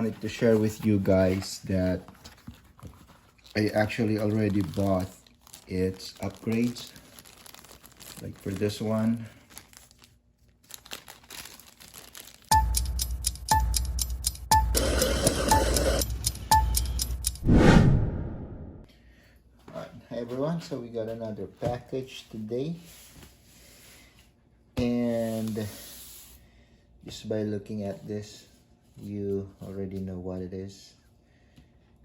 wanted to share with you guys that I actually already bought its upgrades. Like for this one, hi everyone, so we got another package today, and just by looking at this you already know what it is.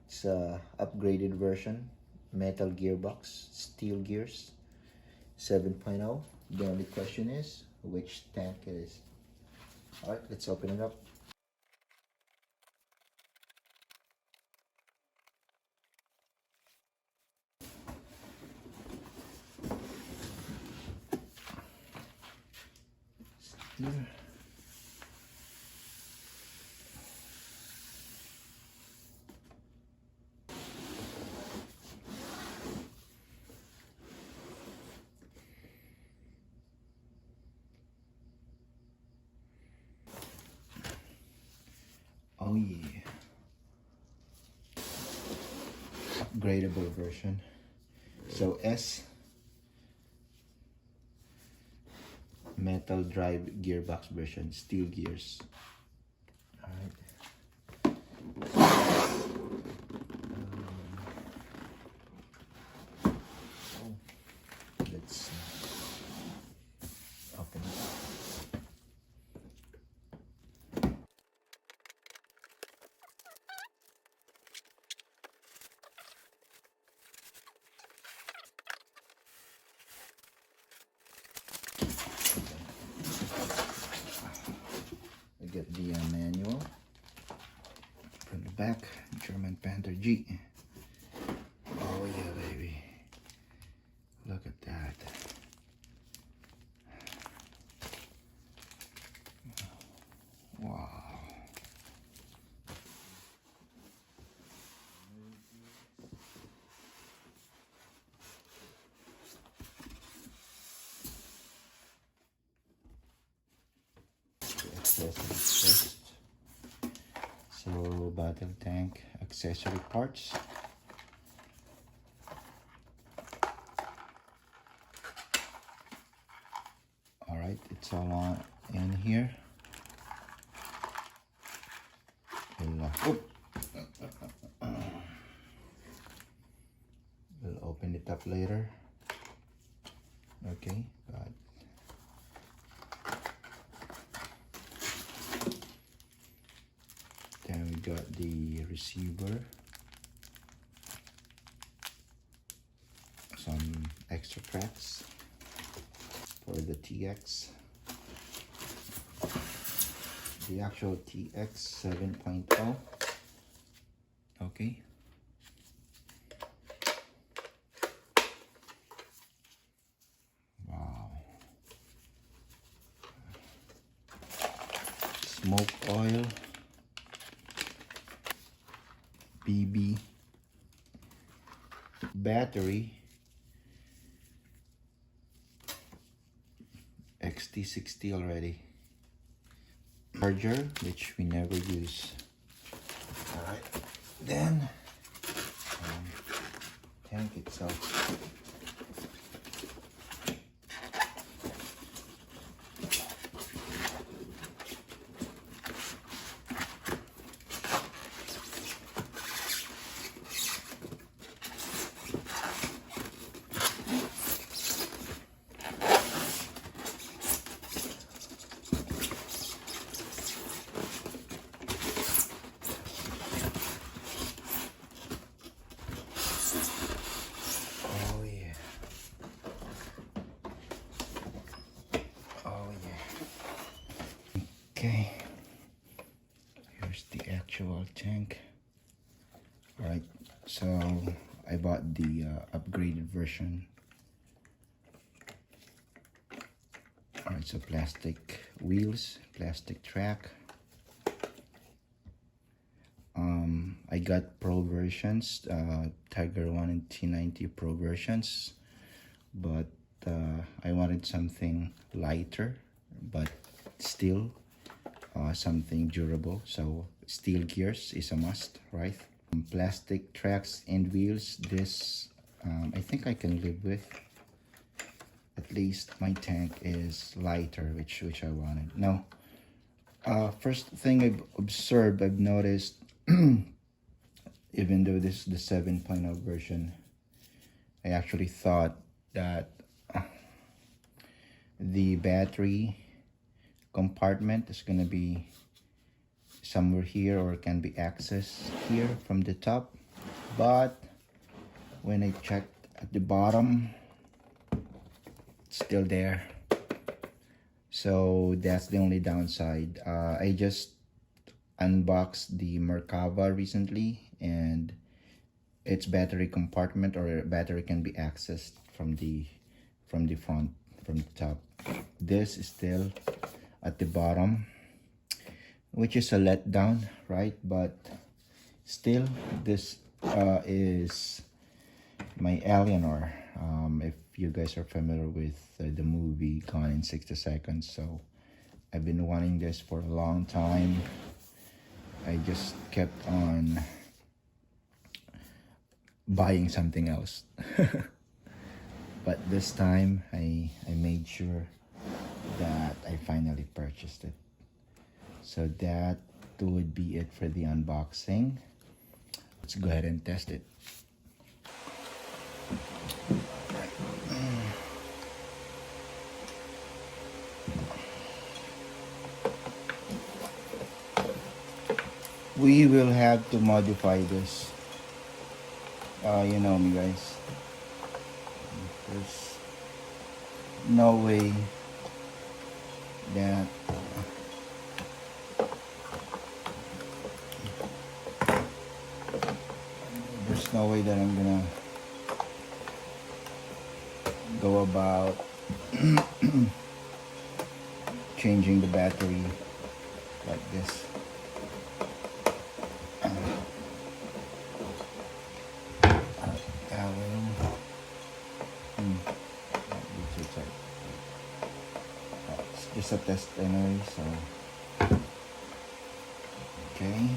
It's a upgraded version, metal gearbox, steel gears 7.0. The only question is which tank it is. Alright, let's open it up. Here. Oh yeah. Upgradable version. So S, metal drive gearbox version, steel gears. Alright. Let's open it up. I get the manual from the back, German Panther G. Oh yeah, baby. Look at that. Wow. First. So battle tank accessory parts. Alright, it's all on in here. We'll open it up later. Okay, got then we got the receiver, some extra tracks for the TX, the actual TX 7.0. Okay. Wow. Smoke oil, BB, battery, XT60 already, charger, which we never use. Alright, then tank itself. Okay, here's the actual tank. Alright, so I bought the upgraded version. Alright, so plastic wheels, plastic track. I got pro versions, Tiger 1 and T90 pro versions, but I wanted something lighter but still something durable, so Steel gears is a must, right? Plastic tracks and wheels, this I think I can live with. At least my tank is lighter, which I wanted. Now, first thing I've observed, I've noticed, even though this is the 7.0 version, I actually thought that the battery compartment is going to be somewhere here, or can be accessed here from the top. But when I checked at the bottom, it's still there. So that's the only downside. I just unboxed the Merkava recently, and its battery compartment or battery can be accessed from the front, from the top. This is still at the bottom, which is a letdown, right? But still, this is my Eleanor. If you guys are familiar with the movie Gone in 60 Seconds, so I've been wanting this for a long time. I just kept on buying something else. But this time I made sure that I finally purchased it. So that would be it for the unboxing. Let's go ahead and test it. We will have to modify this. You know me, guys. There's no way that I'm gonna go about changing the battery like this. It's just a test anyway, so okay.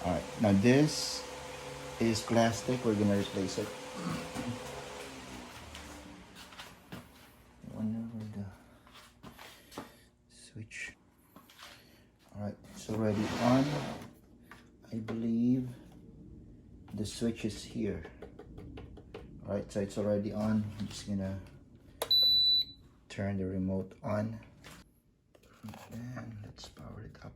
Alright, now this is plastic. We're gonna replace it. I wonder where the switch. Alright, it's already on. I believe the switch is here. Alright, so it's already on. I'm just gonna turn the remote on, and let's power it up.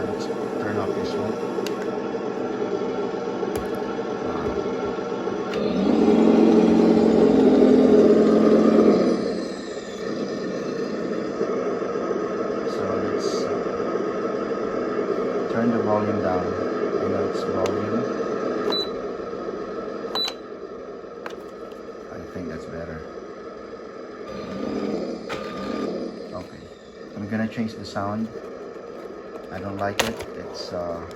Let's turn off this one. So let's turn the volume down. I know it's volume. I think that's better. Okay, I'm gonna change the sound. I don't like it. It's a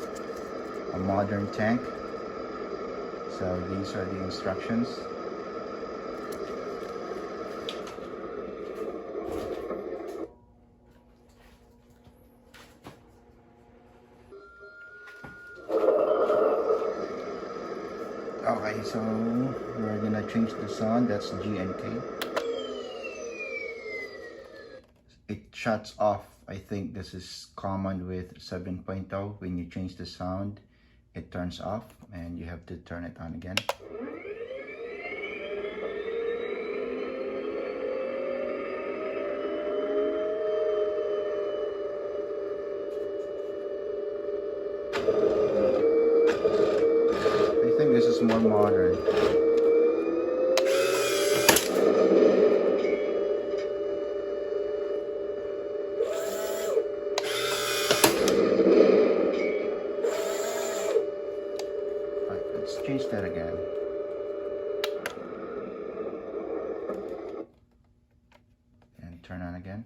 modern tank. So these are the instructions. Okay, so we're gonna change the sound. That's G and K. It shuts off. I think this is common with 7.0. When you change the sound, it turns off and you have to turn it on again. I think this is more modern. Right, let's change that again. And turn on again.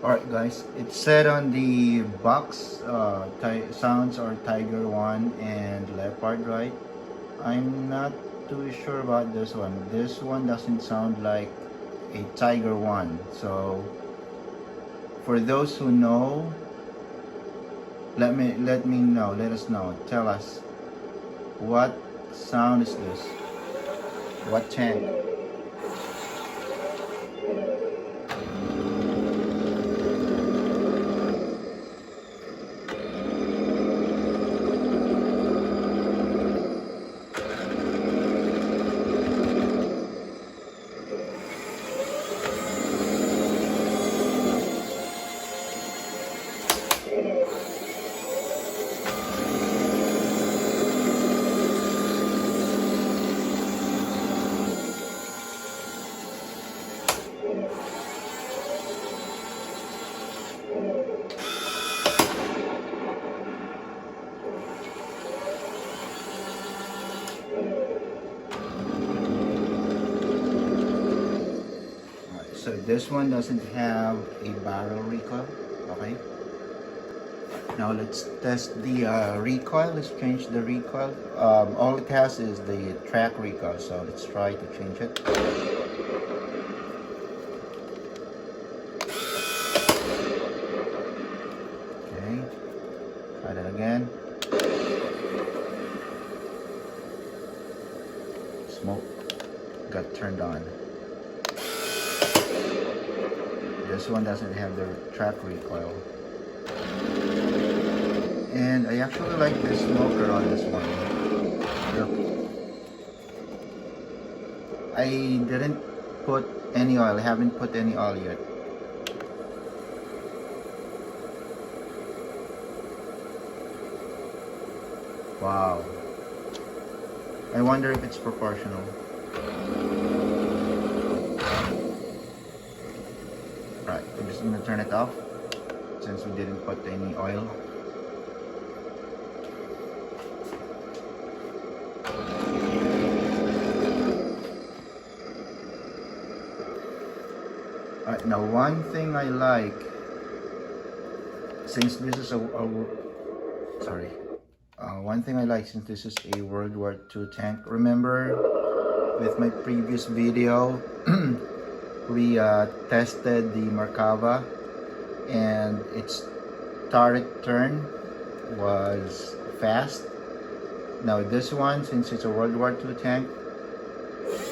Alright guys, it said on the box, sounds are Tiger 1 and Leopard, right? I'm not too sure about this one. This one doesn't sound like a Tiger 1. So for those who know, let me know, let us know. Tell us, what sound is this? What tank? So this one doesn't have a barrel recoil. Okay. Now let's test the recoil. Let's change the recoil. All it has is the track recoil. So let's try to change it. Okay. Try that again. Smoke got turned on. This one doesn't have the track recoil. And I actually like the smoker on this one. Look. I didn't put any oil. I haven't put any oil yet. Wow. I wonder if it's proportional. Right, I'm just gonna turn it off since we didn't put any oil. Alright, now one thing I like, since this is one thing I like since this is a World War II tank. Remember with my previous video, we tested the Merkava and its turret turn was fast. Now this one, since it's a World War II tank,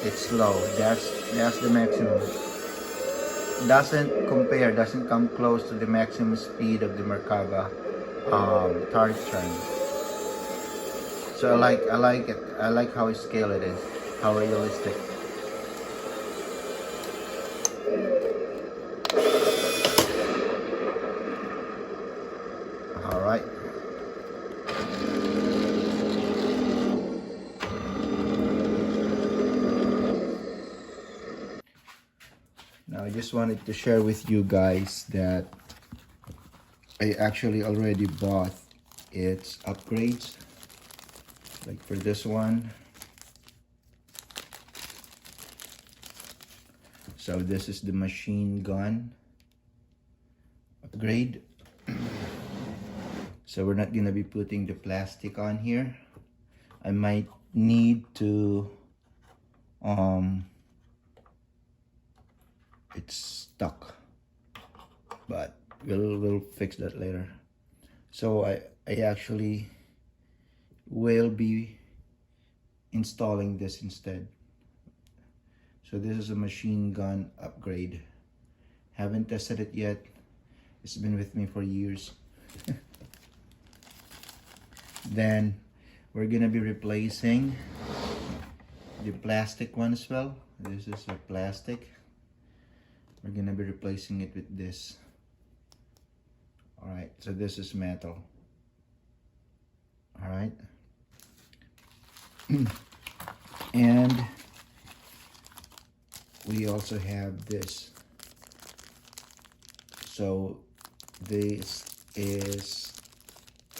it's slow. That's the maximum. Doesn't come close to the maximum speed of the Merkava turret turn. So I like it. I like how scale it is, how realistic. All right. Now I just wanted to share with you guys that I actually already bought its upgrades. Like for this one, so this is the machine gun upgrade. So we're not gonna be putting the plastic on here. I might need to it's stuck, but we'll fix that later. So I actually will be installing this instead. So this is a machine gun upgrade. Haven't tested it yet. It's been with me for years. Then we're gonna be replacing the plastic one as well. This is a plastic. We're gonna be replacing it with this. All right, so this is metal. All right. And we also have this. So this is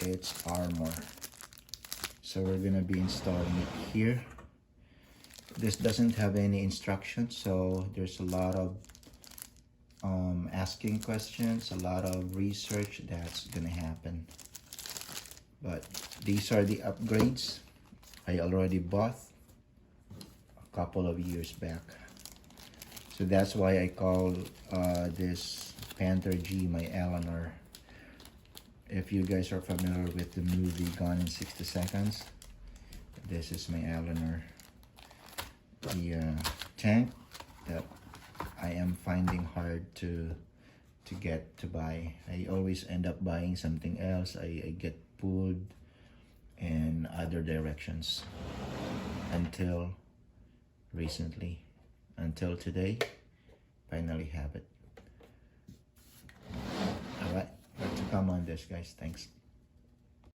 its armor. So we're gonna be installing it here. This doesn't have any instructions, so there's a lot of asking questions, a lot of research that's gonna happen. But these are the upgrades I already bought a couple of years back. So that's why I call this Panther G my Eleanor. If you guys are familiar with the movie Gone in 60 Seconds, this is my Eleanor. The tank that I am finding hard to get to buy. I always end up buying something else. I get pulled in other directions until recently, until today, finally have it. All right, more to come on this, guys. Thanks.